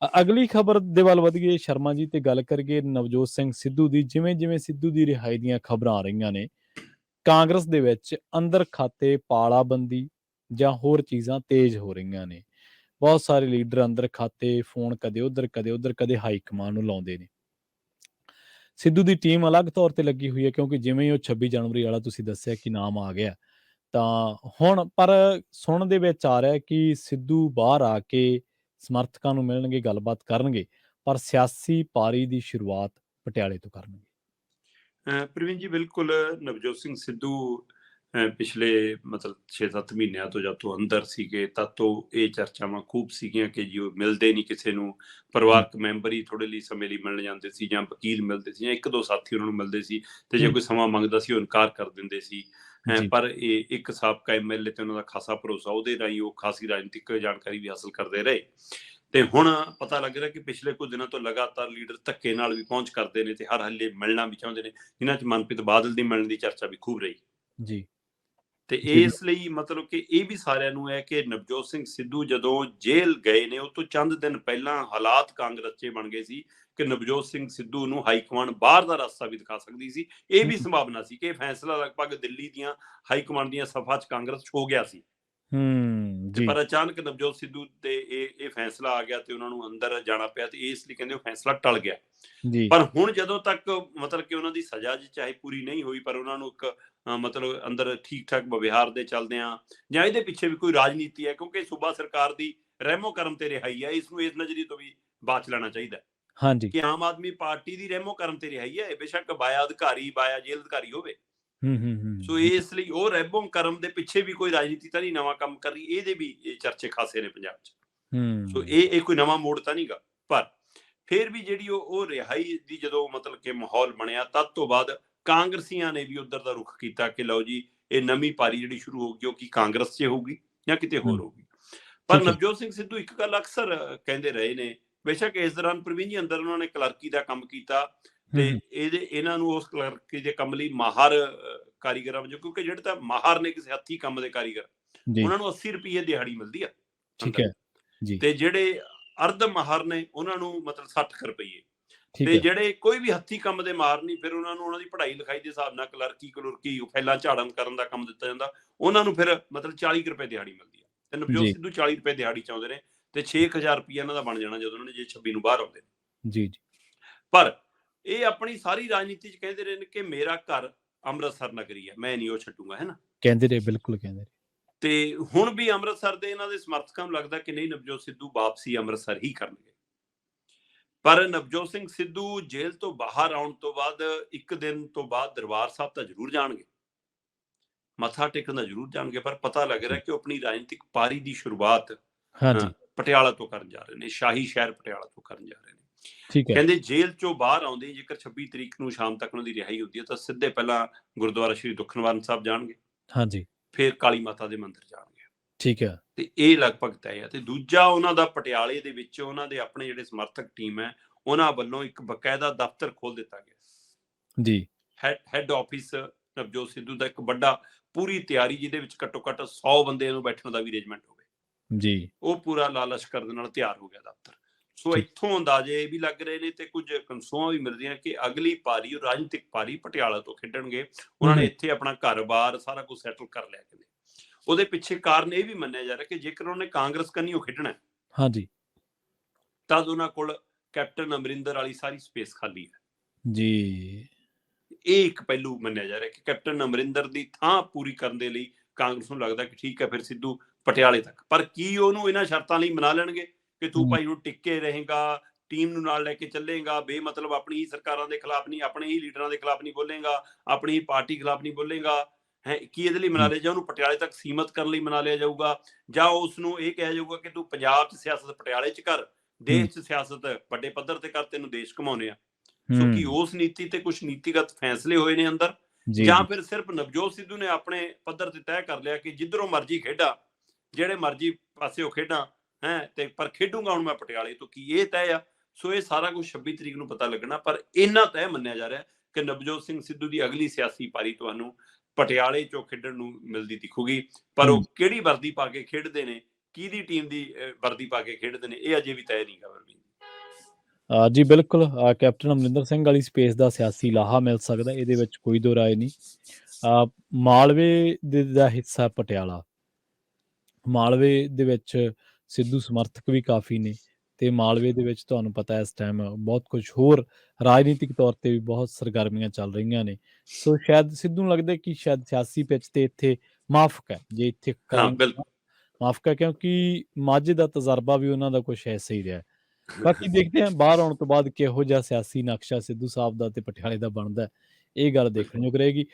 ਅਗਲੀ ਖਬਰ ਦੇ ਵੱਲ ਵਧੀਏ ਸ਼ਰਮਾ ਜੀ, ਤੇ ਗੱਲ ਕਰੀਏ ਨਵਜੋਤ ਸਿੰਘ ਸਿੱਧੂ ਦੀ। ਜਿਵੇਂ-ਜਿਵੇਂ ਸਿੱਧੂ ਦੀ ਰਿਹਾਈ ਦੀਆਂ ਖਬਰਾਂ ਆ ਰਹੀਆਂ ਨੇ, ਕਾਂਗਰਸ ਦੇ ਵਿੱਚ ਅੰਦਰ ਖਾਤੇ ਪਾਲਾਬੰਦੀ ਜਾਂ ਹੋਰ ਚੀਜ਼ਾਂ ਤੇਜ਼ ਹੋ ਰਹੀਆਂ ਨੇ। ਬਹੁਤ ਸਾਰੇ ਲੀਡਰ ਅੰਦਰ ਖਾਤੇ ਫੋਨ ਕਦੇ ਉੱਧਰ, ਕਦੇ ਉੱਧਰ, ਕਦੇ ਹਾਈ ਕਮਾਨ ਨੂੰ ਲਾਉਂਦੇ ਨੇ। ਸਿੱਧੂ ਦੀ ਟੀਮ ਅਲੱਗ ਤੌਰ ਤੇ ਲੱਗੀ ਹੋਈ ਹੈ, ਕਿਉਂਕਿ ਜਿਵੇਂ ਹੀ ਉਹ 26 ਜਨਵਰੀ ਵਾਲਾ ਤੁਸੀਂ ਦੱਸਿਆ ਕਿ ਨਾਮ ਆ ਗਿਆ, ਤਾਂ ਹੁਣ ਪਰ ਸੁਣਨ ਦੇ ਵਿੱਚ ਆ ਰਿਹਾ ਕਿ ਸਿੱਧੂ ਬਾਹਰ ਆ ਕੇ ਸਮਰਥਕਾਂ ਨੂੰ ਮਿਲਣਗੇ, ਗੱਲਬਾਤ ਕਰਨਗੇ, ਪਰ ਸਿਆਸੀ ਪਾਰੀ ਦੀ ਸ਼ੁਰੂਆਤ ਪਟਿਆਲੇ ਤੋਂ ਕਰਨਗੇ। ਪ੍ਰਵੀਨ ਜੀ, ਬਿਲਕੁਲ ਨਵਜੋਤ ਸਿੰਘ ਸਿੱਧੂ ਪਿਛਲੇ ਮਤਲਬ 6-7 ਮਹੀਨਿਆਂ ਤੋਂ ਜਦ ਤੋਂ ਅੰਦਰ ਸੀਗੇ, ਤਦ ਤੋਂ ਇਹ ਚਰਚਾਵਾਂ ਖੂਬ ਸੀਗੀਆਂ ਕਿ ਜੀ ਉਹ ਮਿਲਦੇ ਨਹੀਂ ਕਿਸੇ ਨੂੰ। ਪਰਿਵਾਰਕ ਮੈਂਬਰ ਹੀ ਥੋੜੇ ਲਈ ਸਮੇਂ ਲਈ ਮਿਲਣ ਜਾਂਦੇ ਸੀ, ਜਾਂ ਵਕੀਲ ਮਿਲਦੇ ਸੀ, ਜਾਂ ਇੱਕ ਦੋ ਸਾਥੀ ਉਹਨਾਂ ਨੂੰ ਮਿਲਦੇ ਸੀ, ਤੇ ਜੇ ਕੋਈ ਸਮਾਂ ਮੰਗਦਾ ਸੀ ਉਹ ਇਨਕਾਰ ਕਰ ਦਿੰਦੇ ਸੀ। ਪਰ ਇਹ ਇੱਕ ਸਾਬਕਾ MLA ਤੇ ਉਹਨਾਂ ਦਾ ਖਾਸਾ ਭਰੋਸਾ, ਉਹਦੇ ਰਾਹੀਂ ਉਹ ਖਾਸੀ ਰਾਜਨੀਤਿਕ ਜਾਣਕਾਰੀ ਵੀ ਹਾਸਲ ਕਰਦੇ ਰਹੇ। ਤੇ ਹੁਣ ਪਤਾ ਲੱਗ ਰਿਹਾ ਕਿ ਪਿਛਲੇ ਕੁਝ ਦਿਨਾਂ ਤੋਂ ਲਗਾਤਾਰ ਲੀਡਰ ਧੱਕੇ ਨਾਲ ਵੀ ਪਹੁੰਚ ਕਰਦੇ ਨੇ ਤੇ ਹਰ ਹੱਲੇ ਮਿਲਣਾ ਵੀ ਚਾਹੁੰਦੇ ਨੇ, ਜਿਨ੍ਹਾਂ 'ਚ ਮਨਪ੍ਰੀਤ ਬਾਦਲ ਦੀ ਮਿਲਣ ਦੀ ਚਰਚਾ ਵੀ ਖੂਬ ਰਹੀ। ਜੀ ਤੇ ਇਸ ਲਈ ਮਤਲਬ ਕਿ ਇਹ ਵੀ ਸਾਰਿਆਂ ਨੂੰ ਹੈ ਕਿ ਨਵਜੋਤ ਸਿੰਘ ਸਿੱਧੂ ਜਦੋਂ ਜੇਲ੍ਹ ਗਏ ਨੇ, ਉਹ ਤੋਂ ਚੰਦ ਦਿਨ ਪਹਿਲਾਂ ਹਾਲਾਤ ਕਾਂਗਰਸ 'ਚ ਬਣ ਗਏ ਸੀ ਕਿ ਨਵਜੋਤ ਸਿੰਘ ਸਿੱਧੂ ਨੂੰ ਹਾਈਕਮਾਂਡ ਬਾਹਰ ਦਾ ਰਸਤਾ ਵੀ ਦਿਖਾ ਸਕਦੀ ਸੀ। ਇਹ ਵੀ ਸੰਭਾਵਨਾ ਸੀ ਕਿ ਇਹ ਫੈਸਲਾ ਲਗਭਗ ਦਿੱਲੀ ਦੀਆਂ ਹਾਈਕਮਾਂਡ ਦੀਆਂ ਸਭਾ 'ਚ ਕਾਂਗਰਸ 'ਚ ਹੋ ਗਿਆ ਸੀ। ਤੇ ਪਰ ਅਚਾਨਕ ਨਵਜੋਤ ਸਿੱਧੂ ਤੇ ਇਹ ਫੈਸਲਾ ਆ ਗਿਆ ਤੇ ਉਹਨਾਂ ਨੂੰ ਅੰਦਰ ਜਾਣਾ ਪਿਆ, ਤੇ ਇਸ ਲਈ ਕਹਿੰਦੇ ਉਹ ਫੈਸਲਾ ਟਲ ਗਿਆ। ਪਰ ਹੁਣ ਜਦੋਂ ਤੱਕ ਮਤਲਬ ਕਿ ਉਹਨਾਂ ਦੀ ਸਜ਼ਾ ਚਾਹੇ ਪੂਰੀ ਨਹੀਂ ਹੋਈ, ਪਰ ਉਹਨਾਂ ਨੂੰ ਇੱਕ ਮਤਲਬ ਅੰਦਰ ਠੀਕ ਠਾਕ ਵਿਵਹਾਰ ਦੇ ਚੱਲਦਿਆਂ, ਜਾਂ ਇਹਦੇ ਪਿੱਛੇ ਵੀ ਕੋਈ ਰਾਜਨੀਤੀ ਹੈ, ਕਿਉਂਕਿ ਸੂਬਾ ਸਰਕਾਰ ਦੀ ਰਹਿਮੋ ਕਰਮ ਤੇ ਰਿਹਾਈ ਹੈ, ਇਸ ਨੂੰ ਇਸ ਨਜ਼ਰੀਏ ਤੋਂ ਵੀ ਬਾਚ ਲੈਣਾ ਚਾਹੀਦਾ ਕਿ ਆਮ ਆਦਮੀ ਪਾਰਟੀ ਦੀ ਰਹਿਮੋ ਕਰਮ ਤੇ ਰਿਹਾਈ ਹੈ, ਬੇਸ਼ੱਕ ਬਾਇਆ ਅਧਿਕਾਰੀ, ਬਾਇਆ ਜੇਲ੍ਹ ਅਧਿਕਾਰੀ ਹੋਵੇ। ਸੋ ਇਸ ਲਈ ਉਹ ਰਹਿਮੋ ਕਰਮ ਦੇ ਪਿੱਛੇ ਵੀ ਕੋਈ ਰਾਜਨੀਤੀ ਤਾਂ ਨਹੀਂ ਨਵਾਂ ਕੰਮ ਕਰ ਰਹੀ, ਇਹਦੇ ਵੀ ਚਰਚੇ ਖਾਸੇ ਨੇ ਪੰਜਾਬ 'ਚ। ਸੋ ਇਹ ਕੋਈ ਨਵਾਂ ਮੋੜ ਤਾਂ ਨਹੀਂਗਾ, ਪਰ ਫਿਰ ਵੀ ਜਿਹੜੀ ਉਹ ਰਿਹਾਈ ਦੀ ਜਦੋਂ ਮਤਲਬ ਕਿ ਮਾਹੌਲ ਬਣਿਆ, ਤਦ ਤੋਂ ਬਾਅਦ ਕਾਂਗਰਸੀਆਂ ਨੇ ਵੀ ਉੱਧਰ ਦਾ ਰੁਖ ਕੀਤਾ ਕਿ ਲਓ ਜੀ, ਇਹ ਨਵੀਂ ਪਾਰੀ ਜਿਹੜੀ ਸ਼ੁਰੂ ਹੋਊਗੀ ਉਹ ਕੀ ਕਾਂਗਰਸ 'ਚ ਹੋਊਗੀ ਜਾਂ ਕਿਤੇ ਹੋਰ ਹੋਊਗੀ। ਪਰ ਨਵਜੋਤ ਸਿੰਘ ਸਿੱਧੂ ਇੱਕ ਗੱਲ ਅਕਸਰ ਕਹਿੰਦੇ ਰਹੇ ਨੇ, ਬੇਸ਼ੱਕ ਇਸ ਦੌਰਾਨ ਪ੍ਰਵੀਨ ਜੀ ਅੰਦਰ ਉਹਨਾਂ ਨੇ ਕਲਰਕੀ ਦਾ ਕੰਮ ਕੀਤਾ, ਤੇ ਇਹਨਾਂ ਨੂੰ ਉਸ ਕਲਰਕੀ ਦੇ ਕੰਮ ਲਈ ਮਾਹਰ ਕਾਰੀਗਰਾਂ ਵਜੋਂ, ਕਿਉਂਕਿ ਜਿਹੜੇ ਤਾਂ ਮਾਹਰ ਨੇ ਕਿਸੇ ਹੱਥੀ ਕੰਮ ਦੇ ਕਾਰੀਗਰ, ਉਹਨਾਂ ਨੂੰ 80 ਰੁਪਏ ਦਿਹਾੜੀ ਮਿਲਦੀ ਆ, ਤੇ ਜਿਹੜੇ ਅਰਧ ਮਾਹਰ ਨੇ ਉਹਨਾਂ ਨੂੰ ਮਤਲਬ 60 ਰੁਪਏ, ਤੇ ਜਿਹੜੇ ਕੋਈ ਵੀ ਹੱਥੀ ਕੰਮ ਦੇ ਮਾਹਰ ਨਹੀਂ, ਫਿਰ ਉਹਨਾਂ ਨੂੰ ਉਹਨਾਂ ਦੀ ਪੜ੍ਹਾਈ ਲਿਖਾਈ ਦੇ ਹਿਸਾਬ ਨਾਲ ਕਲਰਕੀ ਫੈਲਾ ਝਾੜਨ ਕਰਨ ਦਾ ਕੰਮ ਦਿੱਤਾ ਜਾਂਦਾ, ਉਹਨਾਂ ਨੂੰ ਫਿਰ ਮਤਲਬ 40 ਰੁਪਏ ਦਿਹਾੜੀ ਮਿਲਦੀ ਆ। ਤੇ ਨਵਜੋਤ ਸਿੱਧੂ 40 ਰੁਪਏ ਦਿਹਾੜੀ ਚਾਹੁੰਦੇ ਨੇ, ਤੇ 6000 ਰੁਪਏ ਇਹਨਾਂ ਦਾ ਬਣ ਜਾਣਾ ਜਦੋਂ ਉਹਨਾਂ ਨੇ ਜੇ 26 ਨੂੰ ਬਾਹਰ ਆਉਂਦੇ ਨੇ। ਪਰ ਇਹ ਆਪਣੀ ਸਾਰੀ ਰਾਜਨੀਤੀ 'ਚ ਕਹਿੰਦੇ ਰਹੇ ਨੇ ਕਿ ਮੇਰਾ ਘਰ ਅੰਮ੍ਰਿਤਸਰ ਨਗਰੀ ਹੈ, ਮੈਂ ਨਹੀਂ ਉਹ ਛੱਡੂਗਾ, ਹੈ ਨਾ, ਕਹਿੰਦੇ ਰਹੇ, ਬਿਲਕੁਲ ਕਹਿੰਦੇ ਰਹੇ। ਤੇ ਹੁਣ ਵੀ ਅੰਮ੍ਰਿਤਸਰ ਦੇ ਇਹਨਾਂ ਦੇ ਸਮਰਥਕਾਂ ਨੂੰ ਲੱਗਦਾ ਕਿ ਨਹੀਂ, ਨਵਜੋਤ ਸਿੱਧੂ ਵਾਪਸੀ ਅੰਮ੍ਰਿਤਸਰ ਹੀ ਕਰਨਗੇ। ਪਰ ਨਵਜੋਤ ਸਿੰਘ ਸਿੱਧੂ ਜੇਲ੍ਹ ਤੋਂ ਬਾਹਰ ਆਉਣ ਤੋਂ ਬਾਅਦ ਇੱਕ ਦਿਨ ਤੋਂ ਬਾਅਦ ਦਰਬਾਰ ਸਾਹਿਬ ਤਾਂ ਜ਼ਰੂਰ ਜਾਣਗੇ, ਮੱਥਾ ਟੇਕਣ ਦਾ ਜ਼ਰੂਰ ਜਾਣਗੇ, ਪਰ ਪਤਾ ਲੱਗ ਰਿਹਾ ਕਿ ਉਹ ਆਪਣੀ ਰਾਜਨੀਤਿਕ ਪਾਰੀ ਦੀ ਸ਼ੁਰੂਆਤ ਪਟਿਆਲਾ ਤੋਂ ਕਰਨ ਜਾ ਰਹੇ ਨੇ, ਸ਼ਾਹੀ ਸ਼ਹਿਰ ਪਟਿਆਲਾ ਤੋਂ ਕਰਨ ਜਾ ਰਹੇ ਨੇ। ਕਹਿੰਦੇ ਜੇਲ੍ਹ ਚੋਂ ਬਾਹਰ ਆਉਂਦੇ ਜੇਕਰ 26 ਤਰੀਕ ਨੂੰ ਸ਼ਾਮ ਤੱਕ ਉਹਨਾਂ ਦੀ ਰਿਹਾਈ ਹੁੰਦੀ ਹੈ, ਤਾਂ ਸਿੱਧੇ ਪਹਿਲਾਂ ਗੁਰਦੁਆਰਾ ਸ਼੍ਰੀ ਦੁੱਖ ਨਿਵਾਰਨ ਸਾਹਿਬ ਜਾਣਗੇ, ਫਿਰ ਕਾਲੀ ਮਾਤਾ ਦੇ ਮੰਦਿਰ ਜਾਣਗੇ, ਤੇ ਇਹ ਲਗਭਗ ਤੈਅ ਹੈ। ਤੇ ਦੂਜਾ, ਉਹਨਾਂ ਦਾ ਪਟਿਆਲੇ ਦੇ ਵਿੱਚ ਉਹਨਾਂ ਦੇ ਆਪਣੇ ਜਿਹੜੇ ਸਮਰਥਕ ਟੀਮ ਹੈ, ਉਹਨਾਂ ਵੱਲੋਂ ਇੱਕ ਬਕਾਇਦਾ ਦਫ਼ਤਰ ਖੋਲ ਦਿੱਤਾ ਗਿਆ, ਹੈੱਡ ਆਫਿਸ ਨਵਜੋਤ ਸਿੱਧੂ ਦਾ, ਇੱਕ ਵੱਡਾ ਪੂਰੀ ਤਿਆਰੀ, ਜਿਹਦੇ ਵਿੱਚ ਘੱਟੋ ਘੱਟ 100 ਬੰਦੇ ਨੂੰ ਬੈਠਣ ਦਾ ਵੀ ਅਰੇਂਜਮੈਂਟ ਹੋਵੇ, ਉਹ ਪੂਰਾ ਲਾਲਸ਼ਕਰ ਦੇ ਨਾਲ ਤਿਆਰ ਹੋ ਗਿਆ ਦਫ਼ਤਰ। ਸੋ ਇੱਥੋਂ ਅੰਦਾਜ਼ੇ ਵੀ ਲੱਗ ਰਹੇ ਨੇ, ਤੇ ਕੁਝ ਕਨਸੂਆਂ ਵੀ ਮਿਲ ਰਹੀਆਂ ਕਿ ਅਗਲੀ ਪਾਰੀ, ਉਹ ਰਾਜਨੀਤਿਕ ਪਾਰੀ ਪਟਿਆਲਾ ਤੋਂ ਖੇਡਣਗੇ। ਉਹਨਾਂ ਨੇ ਇੱਥੇ ਆਪਣਾ ਘਰ-ਬਾਰ ਸਾਰਾ ਕੁਝ ਸੈਟਲ ਕਰ ਲਿਆ। ਕਹਿੰਦੇ ਉਹਦੇ ਪਿੱਛੇ ਕਾਰਨ ਇਹ ਵੀ ਮੰਨਿਆ ਜਾ ਰਿਹਾ ਕਿ ਜੇਕਰ ਉਹਨੇ ਕਾਂਗਰਸ ਕੰਨੀ ਉਹ ਖੇਡਣਾ, ਤਦ ਉਹਨਾਂ ਕੋਲ ਕੈਪਟਨ ਅਮਰਿੰਦਰ ਵਾਲੀ ਸਾਰੀ ਸਪੇਸ ਖਾਲੀ ਹੈ। ਇਹ ਇੱਕ ਪਹਿਲੂ ਮੰਨਿਆ ਜਾ ਰਿਹਾ ਕਿ ਕੈਪਟਨ ਅਮਰਿੰਦਰ ਦੀ ਥਾਂ ਪੂਰੀ ਕਰਨ ਦੇ ਲਈ ਕਾਂਗਰਸ ਨੂੰ ਲੱਗਦਾ ਕਿ ਠੀਕ ਹੈ, ਫਿਰ ਸਿੱਧੂ ਪਟਿਆਲੇ ਤੱਕ। ਪਰ ਕੀ ਉਹਨੂੰ ਇਹਨਾਂ ਸ਼ਰਤਾਂ ਲਈ ਮਨਾ ਲੈਣਗੇ ਕਿ ਤੂੰ ਭਾਈ ਹੁਣ ਟਿੱਕੇ ਰਹੇਗਾ, ਟੀਮ ਨੂੰ ਨਾਲ ਲੈ ਕੇ ਚੱਲੇਗਾ, ਬੇਮਤਲਬ ਆਪਣੀ ਹੀ ਸਰਕਾਰਾਂ ਦੇ ਖਿਲਾਫ ਨਹੀਂ, ਆਪਣੇ ਹੀ ਲੀਡਰਾਂ ਦੇ ਖਿਲਾਫ ਨਹੀਂ ਬੋਲੇਗਾ, ਆਪਣੀ ਹੀ ਪਾਰਟੀ ਖਿਲਾਫ ਨਹੀਂ ਬੋਲੇਗਾ, ਕੀ ਇਹਦੇ ਲਈ ਮਨਾ ਲਿਆ ਜਾਂ ਉਹਨੂੰ ਪਟਿਆਲੇ ਤੱਕ ਸੀਮਤ ਕਰਨ ਲਈ ਮਨਾ ਲਿਆ ਜਾਊਗਾ, ਜਾਂ ਉਸ ਨੂੰ ਇਹ ਕਿਹਾ ਜਾਊਗਾ ਕਿ ਤੂੰ ਪੰਜਾਬ 'ਚ ਸਿਆਸਤ ਪਟਿਆਲੇ 'ਚ ਕਰ, ਦੇਸ਼ 'ਚ ਸਿਆਸਤ ਵੱਡੇ ਪੱਧਰ ਤੇ ਕਰ, ਤੈਨੂੰ ਦੇਸ਼ ਘਮਾਉਣੇ ਆ। ਸੋ ਕੀ ਉਸ ਨੀਤੀ ਤੇ ਕੁਝ ਨੀਤੀਗਤ ਫੈਸਲੇ ਹੋਏ ਨੇ ਅੰਦਰ, ਜਾਂ ਫਿਰ ਸਿਰਫ ਨਵਜੋਤ ਸਿੱਧੂ ਨੇ ਆਪਣੇ ਪੱਧਰ ਤੇ ਤੈਅ ਕਰ ਲਿਆ ਕਿ ਜਿੱਧਰੋਂ ਮਰਜ਼ੀ ਖੇਡਾਂ, ਜਿਹੜੇ ਮਰਜ਼ੀ ਪਾਸੇ ਉਹ ਖੇਡਾਂ, ਤੇ ਪਰ ਖੇਡੂੰਗਾ ਹੁਣ ਮੈਂ ਪਟਿਆਲੇ ਤੋਂ, ਕੀ ਇਹ ਤੈਅ ਆ? ਸੋ ਇਹ ਸਾਰਾ ਕੁਝ 26 ਤਰੀਕ ਨੂੰ ਪਤਾ ਲੱਗਣਾ, ਪਰ ਇੰਨਾ ਤੈਅ ਮੰਨਿਆ ਜਾ ਰਿਹਾ ਕਿ ਨਵਜੋਤ ਸਿੰਘ ਸਿੱਧੂ ਦੀ ਅਗਲੀ ਸਿਆਸੀ ਪਾਰੀ ਤੁਹਾਨੂੰ ਪਟਿਆਲੇ ਚੋਂ ਖੇਡਣ ਨੂੰ ਮਿਲਦੀ ਦਿਖੂਗੀ। ਪਰ ਉਹ ਕਿਹੜੀ ਵਰਦੀ ਪਾ ਕੇ ਖੇਡਦੇ ਨੇ, ਕਿਹਦੀ ਟੀਮ ਦੀ ਵਰਦੀ ਪਾ ਕੇ ਖੇਡਦੇ ਨੇ, ਇਹ ਅਜੇ ਵੀ ਤੈਅ ਨਹੀਂ ਗਾ। ਜੀ ਬਿਲਕੁਲ, ਕੈਪਟਨ ਅਮਰਿੰਦਰ ਸਿੰਘ ਵਾਲੀ ਸਪੇਸ ਦਾ ਸਿਆਸੀ ਲਾਹਾ ਮਿਲ ਸਕਦਾ, ਇਹਦੇ ਵਿੱਚ ਕੋਈ ਦੋ ਰਾਏ ਨਹੀਂ। ਮਾਲਵੇ ਦਾ ਹਿੱਸਾ ਪਟਿਆਲਾ, ਮਾਲਵੇ ਦੇ ਵਿੱਚ ਸਿੱਧੂ ਸਮਰਥਕ ਵੀ ਕਾਫੀ ਨੇ, ਤੇ ਮਾਲਵੇ ਦੇ ਵਿੱਚ ਤੁਹਾਨੂੰ ਪਤਾ ਇਸ ਟਾਈਮ ਬਹੁਤ ਕੁਝ ਹੋਰ ਰਾਜਨੀਤਿਕ ਤੌਰ ਤੇ ਵੀ ਬਹੁਤ ਸਰਗਰਮੀਆਂ ਚੱਲ ਰਹੀਆਂ ਨੇ। ਸੋ ਸ਼ਾਇਦ ਸਿੱਧੂ ਨੂੰ ਲੱਗਦਾ ਕਿ ਸ਼ਾਇਦ ਸਿਆਸੀ ਪਿੱਚ ਤੇ ਇੱਥੇ ਮਾਫਕ ਹੈ, ਜੇ ਇੱਥੇ ਹਾਂ, ਕਰਾਂਗੇ ਬਿਲਕੁਲ। ਮਾਫਕ ਹੈ, ਕਿਉਂਕਿ ਮਾਝੇ ਦਾ ਤਜਰਬਾ ਵੀ ਉਹਨਾਂ ਦਾ ਕੁਛ ਐਸਾ ਹੀ ਰਿਹਾ। ਬਾਕੀ ਦੇਖਦੇ ਹਾਂ ਬਾਹਰ ਆਉਣ ਤੋਂ ਬਾਅਦ ਕਿਹੋ ਜਿਹਾ ਸਿਆਸੀ ਨਕਸ਼ਾ ਸਿੱਧੂ ਸਾਹਿਬ ਦਾ ਤੇ ਪਟਿਆਲੇ ਦਾ ਬਣਦਾ ਹੈ, ਇਹ ਗੱਲ ਦੇਖਣ ਯੋਗ ਰਹੇਗੀ।